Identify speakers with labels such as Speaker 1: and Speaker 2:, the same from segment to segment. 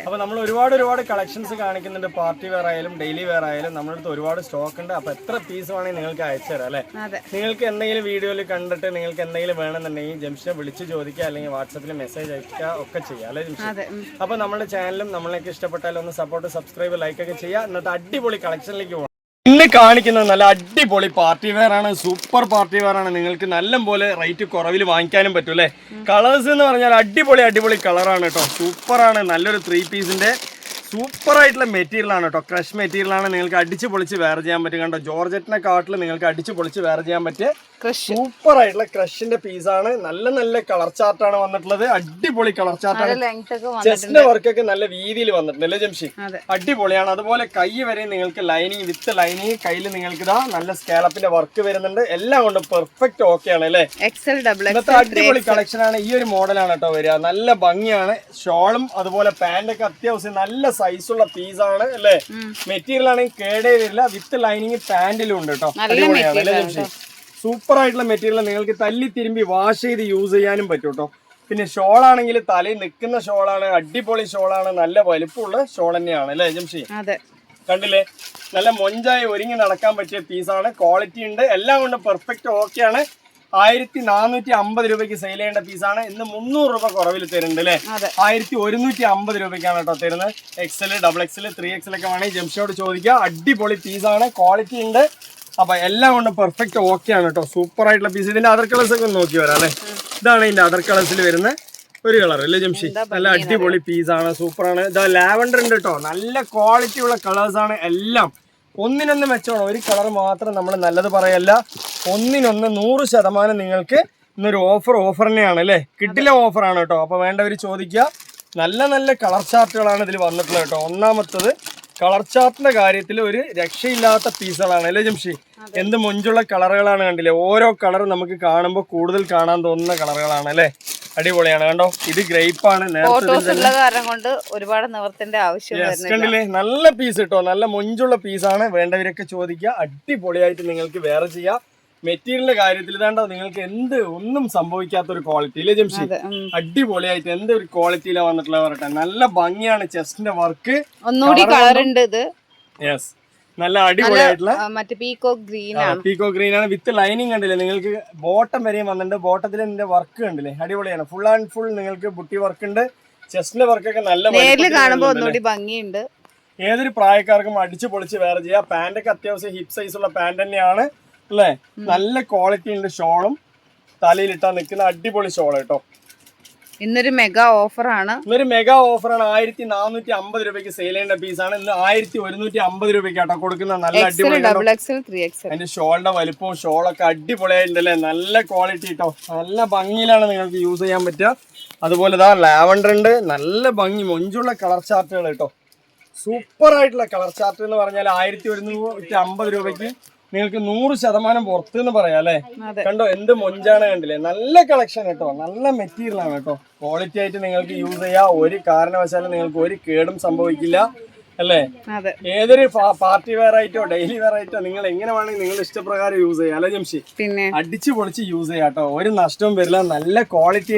Speaker 1: അപ്പൊ നമ്മൾ ഒരുപാട് കളക്ഷൻസ് കാണിക്കുന്നുണ്ട്. പാർട്ടി വെയർ ആയാലും ഡെയിലി വെയർ ആയാലും നമ്മുടെ അടുത്ത് ഒരുപാട് സ്റ്റോക്ക് ഉണ്ട്. അപ്പൊ എത്ര പീസ് വേണമെങ്കിൽ നിങ്ങൾക്ക് അയച്ചു തരാം അല്ലെ. നിങ്ങൾക്ക് എന്തെങ്കിലും വീഡിയോയിൽ കണ്ടിട്ട് നിങ്ങൾക്ക് എന്തെങ്കിലും വേണമെന്നുണ്ടെങ്കിൽ ജംഷനെ വിളിച്ച് ചോദിക്കുക, അല്ലെങ്കിൽ വാട്സാപ്പിൽ മെസ്സേജ് അയക്കുക ഒക്കെ ചെയ്യാം അല്ലെ ജംഷൻ. അപ്പൊ നമ്മുടെ ചാനലും നമ്മളൊക്കെ ഇഷ്ടപ്പെട്ടാലും ഒന്ന് സപ്പോർട്ട്, സബ്സ്ക്രൈബ്, ലൈക്ക് ഒക്കെ ചെയ്യുക. എന്നിട്ട് അടിപൊളി കളക്ഷനിലേക്ക് പോകാം. ഇന്ന് കാണിക്കുന്നത് നല്ല അടിപൊളി പാർട്ടി വെയർ ആണ്, സൂപ്പർ പാർട്ടി വെയർ ആണ്. നിങ്ങൾക്ക് നല്ല പോലെ റേറ്റ് കുറവിൽ വാങ്ങിക്കാനും പറ്റും അല്ലേ. കളേഴ്സ് എന്ന് പറഞ്ഞാൽ അടിപൊളി കളറാണ് കേട്ടോ, സൂപ്പറാണ്. നല്ലൊരു 3 പീസിന്റെ സൂപ്പർ ആയിട്ടുള്ള മെറ്റീരിയൽ ആണ് കേട്ടോ, ക്രഷ് മെറ്റീരിയൽ ആണ്. നിങ്ങൾക്ക് അടിച്ച് പൊളിച്ച് വെയർ ചെയ്യാൻ പറ്റും. കണ്ടോ, ജോർജറ്റിനെ കാട്ടിൽ നിങ്ങൾക്ക് അടിച്ച് പൊളിച്ച് വെയർ ചെയ്യാൻ പറ്റിയ സൂപ്പർ ആയിട്ടുള്ള ക്രഷിന്റെ പീസാണ്. നല്ല കളർ ചാർട്ടാണ് വന്നിട്ടുള്ളത്. അടിപൊളി കളർ ചാർട്ടാണ്. ചെസ്റ്റിന്റെ വർക്കൊക്കെ നല്ല രീതിയിൽ വന്നിട്ടുണ്ട് അല്ലേ ജംഷി, അടിപൊളിയാണ്. അതുപോലെ കൈ വരെ നിങ്ങൾക്ക് ലൈനിങ് വിത്ത് ലൈനിങ്, കയ്യിൽ നിങ്ങൾക്ക് ഇതാ നല്ല സ്കാലപ്പിന്റെ വർക്ക് വരുന്നുണ്ട്. എല്ലാം കൊണ്ട് പെർഫെക്റ്റ് ഓക്കെ ആണ് അല്ലേ. ഇന്നത്തെ അടിപൊളി കളക്ഷൻ ആണ്. ഈ ഒരു മോഡലാണ് കേട്ടോ വരിക. നല്ല ഭംഗിയാണ്. ഷോളും അതുപോലെ പാന്റൊക്കെ അത്യാവശ്യം നല്ല സൈസുള്ള പീസാണ് അല്ലേ. മെറ്റീരിയൽ ആണെങ്കിൽ കേടേ വരില്ല. വിത്ത് ലൈനിങ് പാന്റിലും ഉണ്ട് കേട്ടോ. അടിപൊളിയാണ് അല്ലേ ജംഷി. സൂപ്പർ ആയിട്ടുള്ള മെറ്റീരിയൽ. നിങ്ങൾക്ക് തല്ലി തിരുമ്പി വാഷ് ചെയ്ത് യൂസ് ചെയ്യാനും പറ്റും കേട്ടോ. പിന്നെ ഷോൾ ആണെങ്കിൽ തലയിൽ നിൽക്കുന്ന ഷോളാണ്, അടിപൊളി ഷോളാണ്. നല്ല വലുപ്പമുള്ള ഷോൾ തന്നെയാണ് അല്ലേ ജംഷി. കണ്ടില്ലേ, നല്ല മൊഞ്ചായി ഒരുങ്ങി നടക്കാൻ പറ്റിയ പീസാണ്. ക്വാളിറ്റി ഉണ്ട്, എല്ലാം കൊണ്ട് പെർഫെക്റ്റ് ഓക്കെ ആണ്. 1450 രൂപയ്ക്ക് സെയിൽ ചെയ്യേണ്ട പീസാണ്. ഇന്ന് 300 രൂപ കുറവിൽ തരുന്നുണ്ട് അല്ലേ. 1150 രൂപയ്ക്കാണ് കേട്ടോ തരുന്നത്. XL, XXL, 3XL ഒക്കെ വേണമെങ്കിൽ ജംഷിയോട് ചോദിക്കുക. അടിപൊളി പീസാണ്, ക്വാളിറ്റി ഉണ്ട്. അപ്പൊ എല്ലാം കൊണ്ട് പെർഫെക്റ്റ് ഓക്കെ ആണ് കേട്ടോ. സൂപ്പർ ആയിട്ടുള്ള പീസ്. ഇതിന്റെ അതർ കളേഴ്സ് ഒക്കെ നോക്കി വരാം അല്ലെ. ഇതാണ് ഇതിന്റെ അതർ കളേഴ്സിൽ വരുന്ന ഒരു കളർ അല്ലേ ജംഷി. നല്ല അടിപൊളി പീസാണ്, സൂപ്പറാണ്. ഇതാ ലാവൻഡർ ഉണ്ട് കേട്ടോ. നല്ല ക്വാളിറ്റി ഉള്ള കളേഴ്സ് ആണ് എല്ലാം. ഒന്നിനൊന്ന് മെച്ചമാണ്. ഒരു കളർ മാത്രം നമ്മൾ നല്ലത് പറയല്ല, ഒന്നിനൊന്ന് 100% നിങ്ങൾക്ക് ഇന്നൊരു ഓഫർ തന്നെയാണ് അല്ലേ. കിട്ടില്ല ഓഫറാണ് കേട്ടോ. അപ്പൊ വേണ്ടവർ ചോദിക്കുക. നല്ല കളർ ചാർട്ടുകളാണ് ഇതിൽ വന്നിട്ടുള്ളത് കേട്ടോ. ഒന്നാമത്തത് കളർ ചാർട്ടിന്റെ കാര്യത്തിൽ ഒരു രക്ഷയില്ലാത്ത പീസുകളാണ് അല്ലേ ജംഷി. എന്ത് മൊഞ്ചുള്ള കളറുകളാണ് കണ്ടില്ലേ. ഓരോ കളർ നമുക്ക് കാണുമ്പോൾ കൂടുതൽ കാണാൻ തോന്നുന്ന കളറുകളാണ് അല്ലേ. അടിപൊളിയാണ്. കണ്ടോ, ഇത് ഗ്രേപ്പാണ്. കണ്ടില്ലേ, നല്ല പീസ് കേട്ടോ. നല്ല മൊഞ്ചുള്ള പീസാണ്. വേണ്ടവരൊക്കെ ചോദിക്കുക. അടിപൊളിയായിട്ട് നിങ്ങൾക്ക് വേറെ ചെയ്യാം. മെറ്റീരിയലിന്റെ കാര്യത്തിൽ ഇതാണ്ടോ, നിങ്ങൾക്ക് ഒന്നും സംഭവിക്കാത്ത ഒരു ക്വാളിറ്റി ഇല്ലേ ജംഷി. അടിപൊളിയായിട്ട് എന്ത് ഒരു ക്വാളിറ്റിയിലാണ് വന്നിട്ടുള്ള പറയട്ടെ. നല്ല ഭംഗിയാണ് ചെസ്റ്റിന്റെ വർക്ക്. ഒന്നുകൂടി കളർ ഉണ്ട് ഇത്. യെസ്, നല്ല അടിപൊളിയായിട്ടുള്ള പീക്കോ ഗ്രീൻ ആണ്. വിത്ത് ലൈനിങ് കണ്ടില്ലേ. നിങ്ങൾക്ക് ബോട്ടം വരെയും വന്നിട്ടുണ്ട്. ബോട്ടത്തിൽ ഇതിന്റെ വർക്ക് കണ്ടില്ലേ, അടിപൊളിയാണ്. ഫുൾ ആൻഡ് ഫുൾ നിങ്ങൾക്ക് ബുട്ടി വർക്ക് ഉണ്ട്. ചെസ്റ്റിന്റെ വർക്കൊക്കെ നല്ല ഭംഗിയുണ്ട്. ഏതൊരു പ്രായക്കാർക്കും അടിച്ചു പൊളിച്ച് വേറെ ചെയ്യാം. പാന്റൊക്കെ അത്യാവശ്യം ഹിപ്പ് സൈസുള്ള പാന്റ് തന്നെയാണ് അല്ലേ. നല്ല ക്വാളിറ്റി ഉണ്ട്. ഷോളും തലയിലിട്ടാ നിൽക്കുന്ന അടിപൊളി ഷോൾ കേട്ടോ.
Speaker 2: ഇന്നൊരു മെഗാ ഓഫറാണ്.
Speaker 1: 1450 രൂപയ്ക്ക് സെയിൽ ചെയ്യേണ്ട പീസാണ്. ഇന്ന് 1150 രൂപയ്ക്കാട്ടോ കൊടുക്കുന്ന. നല്ല അടിപൊളി. അതിന്റെ ഷോളിന്റെ വലിപ്പവും ഷോളൊക്കെ അടിപൊളിയായിട്ടുണ്ടല്ലേ. നല്ല ക്വാളിറ്റി കേട്ടോ. നല്ല ഭംഗിയിലാണ് നിങ്ങൾക്ക് യൂസ് ചെയ്യാൻ പറ്റുക. അതുപോലെ ഇതാ ലാവൻഡർ ഉണ്ട്. നല്ല ഭംഗി മൊഞ്ചുള്ള കളർ ചാർട്ടുകൾ കേട്ടോ. സൂപ്പർ ആയിട്ടുള്ള കളർ ചാർട്ട് എന്ന് പറഞ്ഞാൽ 1150 രൂപയ്ക്ക് നിങ്ങൾക്ക് 100% പുറത്ത് എന്ന് പറയാം അല്ലെ. കണ്ടോ, എന്ത് മൊഞ്ചാണ് കണ്ടില്ലേ. നല്ല കളക്ഷൻ കേട്ടോ. നല്ല മെറ്റീരിയൽ ആണ് കേട്ടോ. ക്വാളിറ്റി ആയിട്ട് നിങ്ങൾക്ക് യൂസ് ചെയ്യാം. ഒരു കാരണവശാലും നിങ്ങൾക്ക് ഒരു കേടും സംഭവിക്കില്ല അല്ലേ. ഏതൊരു പാർട്ടി വെയർ ആയിട്ടോ ഡെയിലി വെയർ ആയിട്ടോ നിങ്ങൾ എങ്ങനെ വേണമെങ്കിൽ നിങ്ങൾ ഇഷ്ടപ്രകാരം യൂസ് ചെയ്യാം അല്ലെ ജംഷി. അടിച്ചു പൊളിച്ച് യൂസ് ചെയ്യാം കേട്ടോ. ഒരു നഷ്ടവും വരില്ല. നല്ല ക്വാളിറ്റി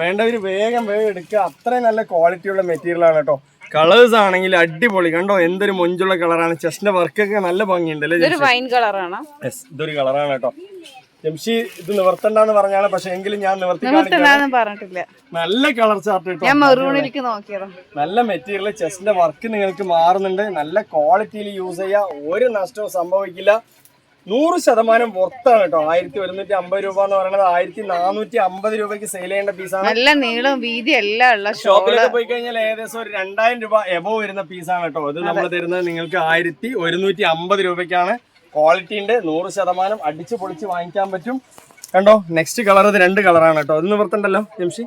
Speaker 1: വേണ്ടവര് വേഗം എടുക്കുക. അത്രയും നല്ല ക്വാളിറ്റി ഉള്ള മെറ്റീരിയൽ ആണ് കേട്ടോ. കളേഴ്സ് ആണെങ്കിൽ അടിപൊളി. കണ്ടോ, എന്തൊരു മൊഞ്ചുള്ള കളറാണ്. ചെസ്റ്റിന്റെ വർക്കൊക്കെ നല്ല ഭംഗിയുണ്ട് അല്ലേ.
Speaker 2: ഇതൊരു
Speaker 1: കളറാണ് കേട്ടോ. ജംഷി ഇത് നിവർത്തണ്ടെന്ന് പറഞ്ഞാണ്, പക്ഷെ എങ്കിലും ഞാൻ
Speaker 2: പറഞ്ഞിട്ടില്ല.
Speaker 1: നല്ല കളർ ചാർട്ട് കേട്ടോ. നല്ല മെറ്റീരിയൽ. ചെസ്റ്റിന്റെ വർക്ക് നിങ്ങൾക്ക് മാറുന്നുണ്ട്. നല്ല ക്വാളിറ്റിയിൽ യൂസ് ചെയ്യാം. ഒരു നഷ്ടവും സംഭവിക്കില്ല. 100% പുറത്താണ് കേട്ടോ. 1150 രൂപ എന്ന് പറയുന്നത് 1450 രൂപയ്ക്ക് സെയിൽ ചെയ്യേണ്ട പീസാണ്.
Speaker 2: നല്ല നീളം വീതി എല്ലാം ഉള്ള
Speaker 1: ഷോപ്പിലൊക്കെ പോയി കഴിഞ്ഞാൽ ഏകദേശം ഒരു 2000 രൂപ എബോവ് വരുന്ന പീസാണ് കേട്ടോ. ഇത് നമ്മൾ തരുന്നത് നിങ്ങൾക്ക് 1150 രൂപയ്ക്കാണ്. ക്വാളിറ്റി ഉണ്ട്. 100% അടിച്ചു പൊളിച്ച് വാങ്ങിക്കാൻ പറ്റും. കണ്ടോ, നെക്സ്റ്റ് കളർ ഇത് 2 കളറാണ് കേട്ടോ. ഇത് നിവർത്തണ്ടല്ലോ ജംഷി.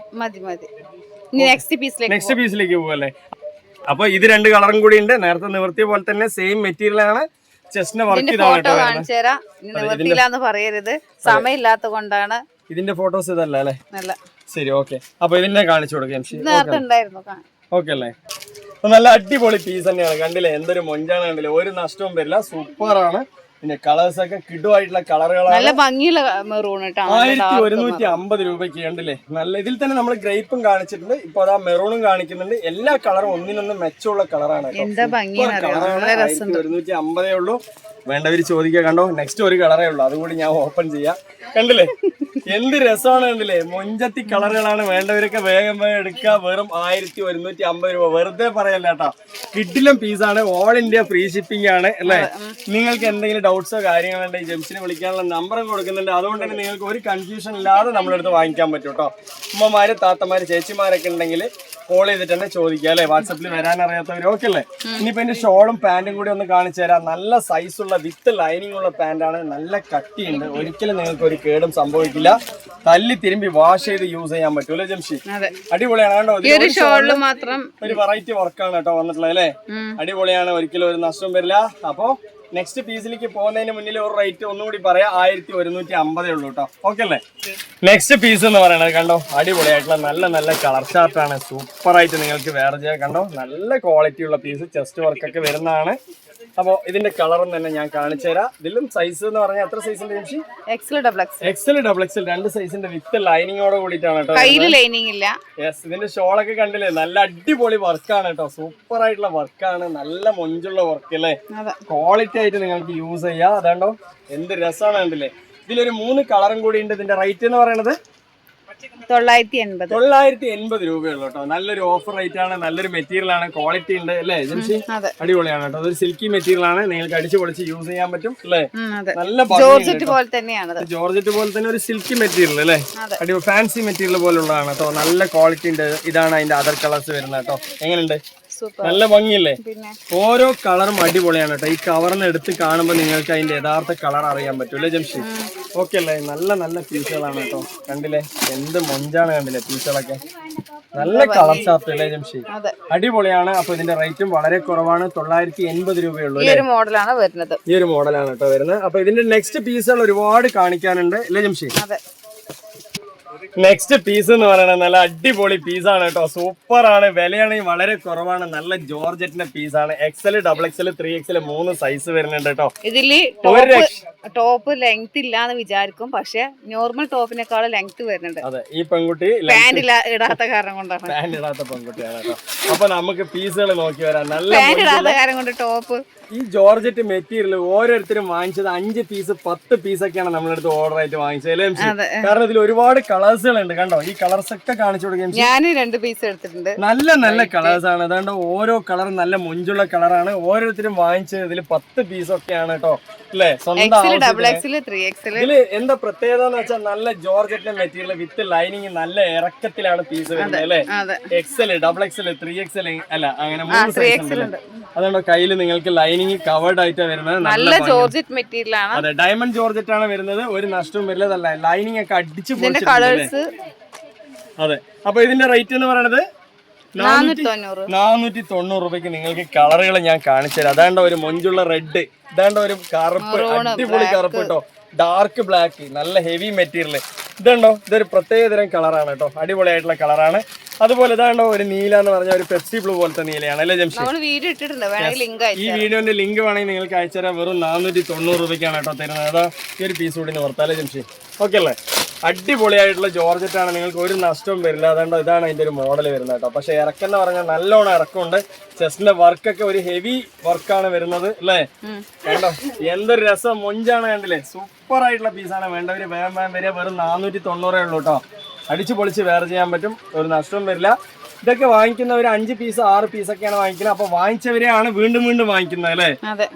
Speaker 1: നെക്സ്റ്റ് പീസിലേക്ക് പോവല്ലേ. അപ്പൊ ഇത് 2 കളറും കൂടി ഉണ്ട്. നേരത്തെ നിവർത്തിയ പോലെ തന്നെ സെയിം മെറ്റീരിയൽ ആണ്. ചെസ്റ്റിന്റെ വർക്ക്
Speaker 2: പറയരുത്, സമയമില്ലാത്ത കൊണ്ടാണ്.
Speaker 1: ഇതിന്റെ ഫോട്ടോസ് ഇതല്ല അല്ലേ. ശരി, ഓക്കെ. അപ്പൊ ഇതിന്റെ കാണിച്ചു കൊടുക്കാം. ഓക്കെ അല്ലേ. നല്ല അടിപൊളി പീസ് തന്നെയാണ്. കണ്ടില്ലേ, എന്തൊരു മൊഞ്ചാണ് കണ്ടില്ലേ. ഒരു നഷ്ടവും വരില്ല. സൂപ്പറാണ്. പിന്നെ കളേഴ്സ് ഒക്കെ കിടുവായിട്ടുള്ള കളറുകളാണ്.
Speaker 2: നല്ല ഭംഗിയുള്ള മെറൂൺ
Speaker 1: 1150 രൂപയ്ക്ക് കണ്ടില്ലേ. നല്ല ഇതിൽ തന്നെ നമ്മൾ ഗ്രേപ്പും കാണിച്ചിട്ടുണ്ട്, ഇപ്പൊ അതാ മെറൂണും കാണിക്കുന്നുണ്ട്. എല്ലാ കളറും ഒന്നിനൊന്നും മെച്ചമുള്ള കളറാണ്.
Speaker 2: എന്താ ഭംഗിയാണ്
Speaker 1: 1150 ഉള്ളൂ. വേണ്ടവര് ചോദിക്കുക. കണ്ടോ, നെക്സ്റ്റ് ഒരു കളറേ ഉള്ളൂ, അതുകൂടി ഞാൻ ഓപ്പൺ ചെയ്യാം. കണ്ടില്ലേ എന്ത് രസമാണ്, കണ്ടില്ലേ മൊഞ്ചത്തി കളറുകളാണ്. വേണ്ടവരൊക്കെ വേഗം വേഗം എടുക്കുക. വെറും 1150 രൂപ, വെറുതെ പറയല്ല കേട്ടോ. കിഡിലും പീസാണ്, ഓൾ ഇന്ത്യ ഫ്രീ ഷിപ്പിംഗ് ആണ് അല്ലേ. നിങ്ങൾക്ക് എന്തെങ്കിലും ഡൗട്ട്സോ കാര്യങ്ങളോ ഉണ്ടെങ്കിൽ ജെംസിനെ വിളിക്കാനുള്ള നമ്പറും കൊടുക്കുന്നുണ്ട്. അതുകൊണ്ട് തന്നെ നിങ്ങൾക്ക് ഒരു കൺഫ്യൂഷൻ ഇല്ലാതെ നമ്മളെടുത്ത് വാങ്ങിക്കാൻ പറ്റും കേട്ടോ. ഉമ്മമാര് താത്തമാര് ചേച്ചിമാരൊക്കെ ഉണ്ടെങ്കിൽ കോൾ ചെയ്തിട്ട് തന്നെ ചോദിക്കുക അല്ലെ, വാട്സപ്പിൽ വരാൻ അറിയാത്തവർ. ഓക്കെ അല്ലേ. ഇനിയിപ്പോ എന്റെ ഷോളും പാന്റും കൂടി ഒന്ന് കാണിച്ചു തരാം. നല്ല സൈസുള്ള വിത്ത് ലൈനിങ് ഉള്ള പാന്റാണ്, നല്ല കട്ടിയുണ്ട്. ഒരിക്കലും നിങ്ങൾക്ക് ഒരു കേടും സംഭവിക്കില്ല. തല്ലി തിരുമ്പി വാഷ് ചെയ്ത് യൂസ് ചെയ്യാൻ പറ്റൂല ജംഷി. അടിപൊളിയാണ് കേട്ടോ. ഒരു വെറൈറ്റി വർക്കാണ് കേട്ടോ വന്നിട്ടുള്ളത് അല്ലെ. അടിപൊളിയാണ്, ഒരിക്കലും ഒരു നഷ്ടം വരില്ല. അപ്പോ നെക്സ്റ്റ് പീസിലേക്ക് പോകുന്നതിന് മുന്നിൽ ഒരു റേറ്റ് ഒന്നുകൂടി പറയാം, 1150 ഉള്ളൂ കേട്ടോ. ഓക്കെ അല്ലേ. നെക്സ്റ്റ് പീസ് എന്ന് പറയുന്നത് കണ്ടോ, അടിപൊളിയായിട്ടുള്ള നല്ല നല്ല കളർ ചാർട്ടാണ്. സൂപ്പർ ആയിട്ട് നിങ്ങൾക്ക് വേറെ ചെയ്യാൻ. കണ്ടോ, നല്ല ക്വാളിറ്റി ഉള്ള പീസ്, ചെസ്റ്റ് വർക്കൊക്കെ വരുന്നതാണ്. അപ്പോൾ ഇതിന്റെ കളറും തന്നെ ഞാൻ കാണിച്ചു തരാം. ഇതിലും സൈസ് എന്ന് പറഞ്ഞാൽ എത്ര സൈസിന്റെ എക്സൽ ഡബിൾ എക്സൽ 2 സൈസിന്റെ വിത്ത് ലൈനിങ്ങോട് കൂടിയിട്ടാണ് കേട്ടോ. യെസ്, ഇതിന്റെ ഷോളൊക്കെ കണ്ടില്ലേ, നല്ല അടിപൊളി വർക്കാണ് കേട്ടോ. സൂപ്പർ ആയിട്ടുള്ള വർക്കാണ്, നല്ല മൊഞ്ചുള്ള വർക്ക് അല്ലേ. ക്വാളിറ്റി ആയിട്ട് നിങ്ങൾക്ക് യൂസ് ചെയ്യാം. അതാണ്ടോ എന്ത് രസമാണ് കണ്ടില്ലേ. ഇതിലൊരു 3 കളറും കൂടി ഉണ്ട്. ഇതിന്റെ റേറ്റ് എന്ന് പറയുന്നത് 980 രൂപയുള്ളൂ കേട്ടോ. നല്ലൊരു ഓഫർ റേറ്റ് ആണ്, നല്ലൊരു മെറ്റീരിയൽ ആണ്, ക്വാളിറ്റി ഉണ്ട് അല്ലേ ജംഷി. അടിപൊളിയാണ് കേട്ടോ. അതൊരു സിൽക്കി മെറ്റീരിയൽ ആണ്, നിങ്ങൾക്ക് അടിച്ചു പൊളിച്ച് യൂസ് ചെയ്യാൻ പറ്റും അല്ലേ. നല്ല ജോർജറ്റ് പോലെ തന്നെ ഒരു സിൽക്കി മെറ്റീരിയൽ അല്ലേ. അടിപൊളി ഫാൻസി മെറ്റീരിയൽ പോലുള്ളതാണ് കേട്ടോ. നല്ല ക്വാളിറ്റി ഉണ്ട്. ഇതാണ് അതിന്റെ അതർ കളേഴ്സ് വരുന്നത് കേട്ടോ. എങ്ങനെയുണ്ട്, നല്ല ഭംഗിയല്ലേ. ഓരോ കളറും അടിപൊളിയാണ് കേട്ടോ. ഈ കവറിന് എടുത്ത് കാണുമ്പോൾ നിങ്ങൾക്ക് അതിന്റെ യഥാർത്ഥ കളർ അറിയാൻ പറ്റൂല്ലേ ജംഷി. ഓക്കെ അല്ലേ. നല്ല നല്ല പീസുകളാണ് കേട്ടോ. കണ്ടില്ലേ എന്ത് മൊഞ്ചാണ്, കണ്ടില്ലേ പീസുകളൊക്കെ. നല്ല കളർ ചാർട്ട് അല്ലേ ജംഷി. അടിപൊളിയാണ്. അപ്പൊ ഇതിന്റെ റേറ്റും വളരെ കുറവാണ്, 980 രൂപയുള്ളൂ. ഈ ഒരു മോഡലാണ് കേട്ടോ വരുന്നത്. അപ്പൊ ഇതിന്റെ നെക്സ്റ്റ് പീസുകൾ ഒരുപാട് കാണിക്കാനുണ്ട് അല്ലേ ജംഷി. നെക്സ്റ്റ് പീസ് എന്ന് പറയുന്നത് നല്ല അടിപൊളി പീസാണ് കേട്ടോ. സൂപ്പർ ആണ്, വിലയാണെങ്കിൽ വളരെ കുറവാണ്. നല്ല ജോർജറ്റിന്റെ പീസാണ്. Excel, double XL, 3XL 3 size വരുന്നുണ്ട് കേട്ടോ.
Speaker 2: ഇതില് ടോപ്പ് ലെങ്ത് ഇല്ലാന്ന് വിചാരിക്കും, പക്ഷെ നോർമൽ ടോപ്പിനേക്കാൾ ലെങ്ത് വരുന്നുണ്ട്.
Speaker 1: അതെ, ഈ പെൺകുട്ടി
Speaker 2: പാന്റ് ഇടാത്ത കാരണം കൊണ്ടാണ്.
Speaker 1: പാന്റ് ഇടാത്ത പെൺകുട്ടിയാണ് കേട്ടോ. അപ്പൊ നമുക്ക് പീസുകൾ നോക്കി വരാം. നല്ല
Speaker 2: പാന്റ് ഇടാത്ത കാരണം കൊണ്ട് ടോപ്പ്.
Speaker 1: ഈ ജോർജറ്റ് മെറ്റീരിയൽ ഓരോരുത്തരും വാങ്ങിച്ചത് 5 പീസ് 10 പീസൊക്കെയാണ് നമ്മളെടുത്ത് ഓർഡർ ആയിട്ട് വാങ്ങിച്ചത് അല്ലേ. കാരണം ഇതിൽ ഒരുപാട് കളേഴ്സുകൾ ഉണ്ട്. കണ്ടോ, ഈ കളേഴ്സ് ഒക്കെ കാണിച്ചു കൊടുക്കുകയും
Speaker 2: ഞാൻ 2 പീസ് എടുത്തിട്ടുണ്ട്.
Speaker 1: നല്ല നല്ല കളേഴ്സ് ആണ്. അതുകൊണ്ട് ഓരോ കളറും നല്ല മൊഞ്ചുള്ള കളറാണ്. ഓരോരുത്തരും വാങ്ങിച്ചത് ഇതിൽ 10 പീസൊക്കെയാണ് കേട്ടോ അല്ലേ. സ്വന്തം ഇതില് എന്താ പ്രത്യേകത എന്ന് വെച്ചാൽ നല്ല ജോർജറ്റിന്റെ മെറ്റീരിയൽ വിത്ത് ലൈനിങ്, നല്ല ഇറക്കത്തിലാണ് പീസ് വരുന്നത് അല്ലേ. എക്സൽ, ഡബിൾ എക്സൽ, 3XL അല്ല, അങ്ങനെ 3 സൈസ് ഉണ്ട്. അതുകൊണ്ട് കയ്യിൽ നിങ്ങൾക്ക് ലൈനിങ് കവേർഡ് ആയിട്ടാണ് വരുന്നത്. നല്ല ജോർജറ്റ് മെറ്റീരിയൽ ആണ്. അതെ, ഡയമണ്ട് ജോർജറ്റ് ആണ് വരുന്നത്. ഒരു നഷ്ടവും വരില്ല. ലൈനിങ് ഒക്കെ അടിച്ചു പൊളിച്ചിട്ടുണ്ട്. അതെ, അപ്പൊ ഇതിന്റെ റേറ്റ് എന്ന് പറയുന്നത് 490 രൂപയ്ക്ക് നിങ്ങൾക്ക് കളറുകൾ ഞാൻ കാണിച്ചു തരാം. അതാണ്ട് ഒരു മൊഞ്ചുള്ള റെഡ്, ഇതാണ്ട് ഒരു കറുപ്പ്, അടിപൊളി കറുപ്പ് കേട്ടോ. ഡാർക്ക് ബ്ലാക്ക്, നല്ല ഹെവി മെറ്റീരിയൽ. ഇതുണ്ടോ, ഇതൊരു പ്രത്യേകതരം കളറാണ് കേട്ടോ. അടിപൊളിയായിട്ടുള്ള കളറാണ്. അതുപോലെ ഇതാണ്ടോ ഒരു നീല എന്ന് പറഞ്ഞാൽ ഒരു പെപ്സി ബ്ലൂ പോലത്തെ നീലയാണ് അല്ലേ ജംഷി. ഈ വീഡിയോന്റെ ലിങ്ക് വേണമെങ്കിൽ നിങ്ങൾക്ക് അയച്ചുതരാം. വെറും 490 രൂപയ്ക്കാണ് കേട്ടോ തരുന്നത്. അതാ ഈ ഒരു പീസ് കൂടി നിർത്താല്ലേ ജംഷി. ഓക്കെ അല്ലേ. അടിപൊളിയായിട്ടുള്ള ജോർജറ്റ് ആണ്, നിങ്ങൾക്ക് ഒരു നഷ്ടവും വരില്ല. അതുകൊണ്ട് ഇതാണ് അതിന്റെ ഒരു മോഡൽ വരുന്നത് കേട്ടോ. പക്ഷെ ഇറക്കം എന്ന് പറഞ്ഞാൽ നല്ലോണം ഇറക്കമുണ്ട്. ചെസ്റ്റിന്റെ വർക്കൊക്കെ ഒരു ഹെവി വർക്കാണ് വരുന്നത് അല്ലേ. കണ്ടോ എന്തൊരു രസം, മൊഞ്ചാണ് കണ്ടില്ലേ. സൂപ്പർ ആയിട്ടുള്ള പീസാണ്. വേണ്ടവര് വേഗം വരിക. വെറും 490 ഉള്ളൂ കേട്ടോ. അടിച്ചു പൊളിച്ച് വേറെ ചെയ്യാൻ പറ്റും, ഒരു നഷ്ടവും വരില്ല. ഇതൊക്കെ വാങ്ങിക്കുന്നവർ 5 പീസ് 6 പീസൊക്കെയാണ് വാങ്ങിക്കുന്നത്. അപ്പൊ വാങ്ങിച്ചവരെയാണ് വീണ്ടും വീണ്ടും വാങ്ങിക്കുന്നത് അല്ലേ.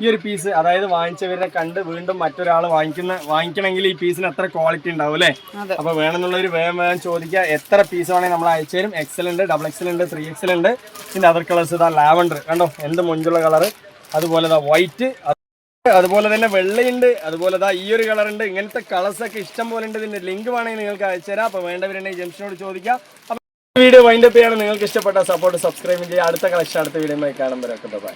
Speaker 1: ഈ ഒരു പീസ്, അതായത് വാങ്ങിച്ചവരെ കണ്ട് വീണ്ടും മറ്റൊരാൾ വാങ്ങിക്കണമെങ്കിൽ ഈ പീസിന് എത്ര ക്വാളിറ്റി ഉണ്ടാവും അല്ലേ. അപ്പൊ വേണമെന്നുള്ളവർ വേഗം വേഗം ചോദിക്കുക. എത്ര പീസ് വേണമെങ്കിൽ നമ്മൾ അയച്ചു തരും. എക്സൽ ഉണ്ട്, ഡബിൾ എക്സൽ ഉണ്ട്, 3XL ഉണ്ട്. പിന്നെ അതർ കളേഴ്സ് ഇതാ ലാവൻഡർ കണ്ടോ, എന്ത് മൊഞ്ചുള്ള കളറ്. അതുപോലെ ഇതാ വൈറ്റ്, അതുപോലെ തന്നെ വെള്ളയുണ്ട്. അതുപോലെ ഇതാ ഈ ഒരു കളർ ഉണ്ട്. ഇങ്ങനത്തെ കളേഴ്സ് ഒക്കെ ഇഷ്ടം പോലെ ഉണ്ട്. ഇതിന്റെ ലിങ്ക് വേണമെങ്കിൽ നിങ്ങൾക്ക് അയച്ചു തരാം. അപ്പൊ വേണ്ടവരുണ്ടെങ്കിൽ ജംഷനോട് ചോദിക്കാം. വീഡിയോ വൈൻഡപ്പ് ചെയ്യാണ്. നിങ്ങൾക്ക് ഇഷ്ടപ്പെട്ട സപ്പോർട്ട് സബ്സ്ക്രൈബ് ചെയ്യുക. അടുത്ത കളക്ഷൻ അടുത്ത വീഡിയോ കാണുമ്പോഴൊക്കെ ബൈ.